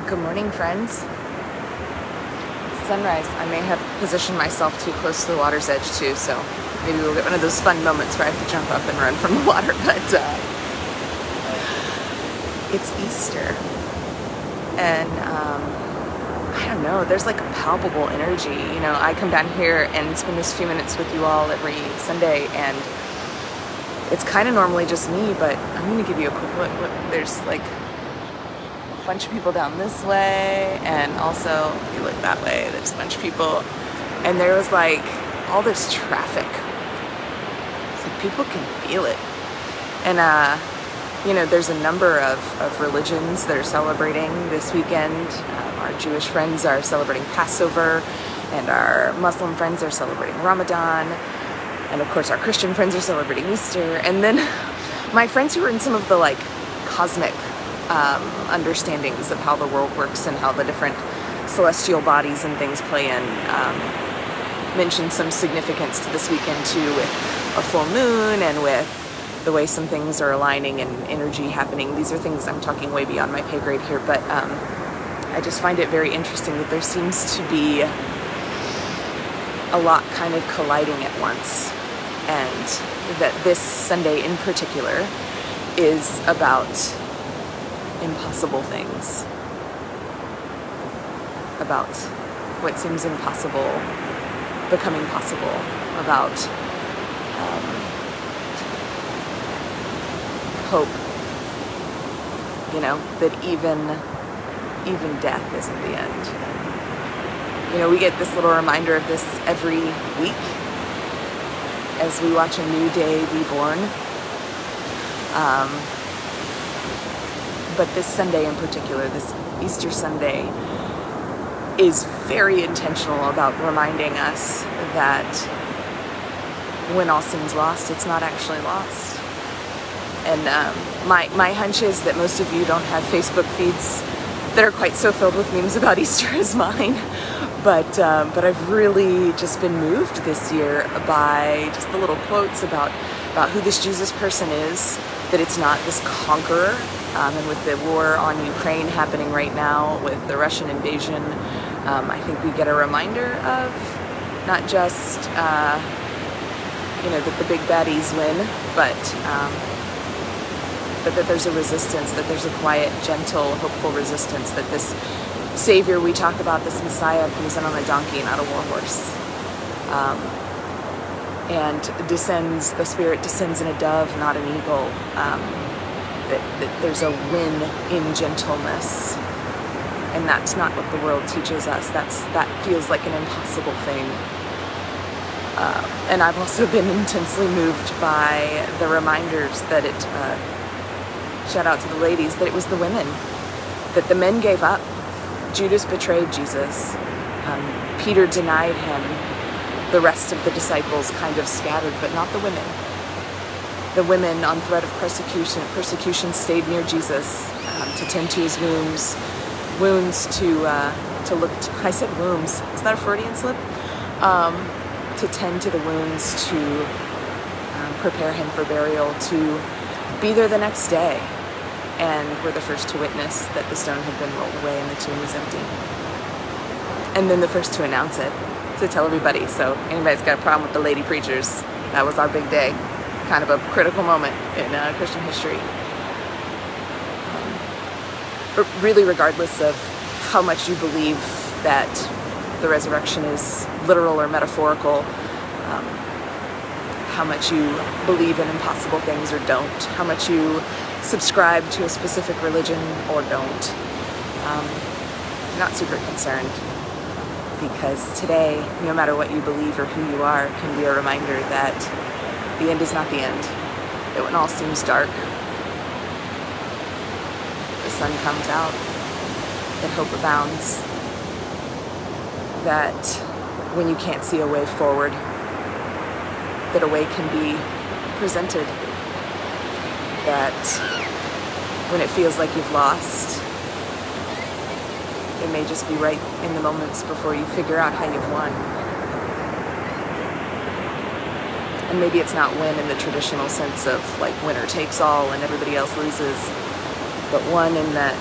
Good morning, friends. Sunrise. I may have positioned myself too close to the water's edge too, so maybe we'll get one of those fun moments where I have to jump up and run from the water, but it's Easter. And I don't know, there's like a palpable energy. You know, I come down here and spend this few minutes with you all every Sunday, and it's kind of normally just me, but I'm going to give you a quick look. There's like bunch of people down this way, and also if you look that way, there's a bunch of people, and there was like all this traffic. It's like people can feel it. And you know, there's a number of religions that are celebrating this weekend. Our Jewish friends are celebrating Passover, and our Muslim friends are celebrating Ramadan, and of course our Christian friends are celebrating Easter. And then my friends who are in some of the like cosmic understandings of how the world works and how the different celestial bodies and things play in mentioned some significance to this weekend too, with a full moon and with the way some things are aligning and energy happening. These are things I'm talking way beyond my pay grade here, but I just find it very interesting that there seems to be a lot kind of colliding at once, and that this Sunday in particular is about impossible things, about what seems impossible becoming possible, about hope, you know, that even death isn't the end. You know, we get this little reminder of this every week as we watch a new day be born. But this Sunday in particular, this Easter Sunday, is very intentional about reminding us that when all seems lost, it's not actually lost. And my hunch is that most of you don't have Facebook feeds that are quite so filled with memes about Easter as mine. But I've really just been moved this year by just the little quotes about who this Jesus person is, that it's not this conqueror. And with the war on Ukraine happening right now, with the Russian invasion, I think we get a reminder of not just, you know, that the big baddies win, but that there's a resistance, that there's a quiet, gentle, hopeful resistance, that this Savior we talk about, this Messiah, comes in on a donkey, not a war horse. And the Spirit descends in a dove, not an eagle. That there's a win in gentleness, and that's not what the world teaches us. That feels like an impossible thing. And I've also been intensely moved by the reminders that shout out to the ladies, that it was the women, that the men gave up. Judas betrayed Jesus. Peter denied him. The rest of the disciples kind of scattered, but not the women. The women on threat of persecution stayed near Jesus to tend to his wounds, to look to, I said wombs, is that a Freudian slip? To tend to the wounds, to prepare him for burial, to be there the next day. And we're the first to witness that the stone had been rolled away and the tomb was empty. And then the first to announce it, to tell everybody. So anybody's got a problem with the lady preachers, that was our big day. Kind of a critical moment in Christian history. But really, regardless of how much you believe that the resurrection is literal or metaphorical, how much you believe in impossible things or don't, how much you subscribe to a specific religion or don't, I'm not super concerned, because today, no matter what you believe or who you are, can be a reminder that the end is not the end. That when all seems dark, the sun comes out, that hope abounds, that when you can't see a way forward, that a way can be presented, that when it feels like you've lost, it may just be right in the moments before you figure out how you've won. And maybe it's not win in the traditional sense of like winner takes all and everybody else loses, but one in that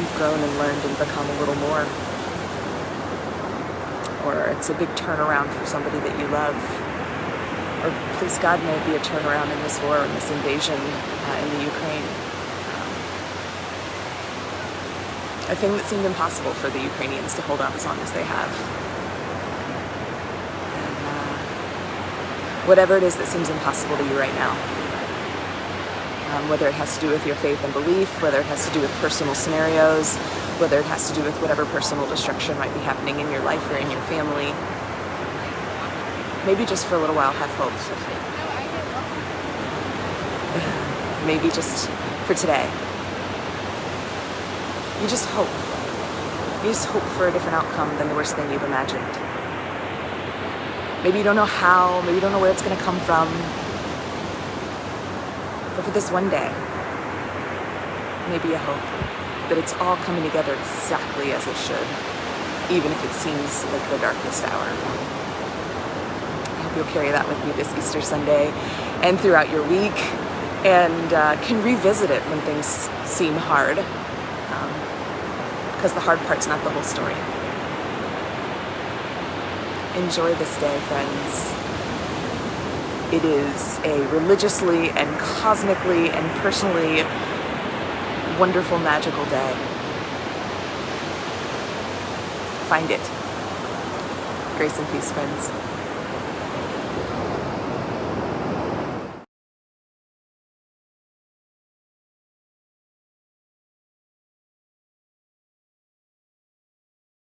you've grown and learned and become a little more. Or it's a big turnaround for somebody that you love. Or please God, may it be a turnaround in this war, in this invasion in the Ukraine. A thing that seemed impossible for the Ukrainians to hold up as long as they have. And whatever it is that seems impossible to you right now, whether it has to do with your faith and belief, whether it has to do with personal scenarios, whether it has to do with whatever personal destruction might be happening in your life or in your family, maybe just for a little while have hope. Maybe just for today. You just hope. You just hope for a different outcome than the worst thing you've imagined. Maybe you don't know how, maybe you don't know where it's going to come from. But for this one day, maybe you hope that it's all coming together exactly as it should, even if it seems like the darkest hour. I hope you'll carry that with you this Easter Sunday and throughout your week, and can revisit it when things seem hard, because the hard part's not the whole story. Enjoy this day, friends. It is a religiously and cosmically and personally wonderful, magical day. Find it. Grace and peace, friends.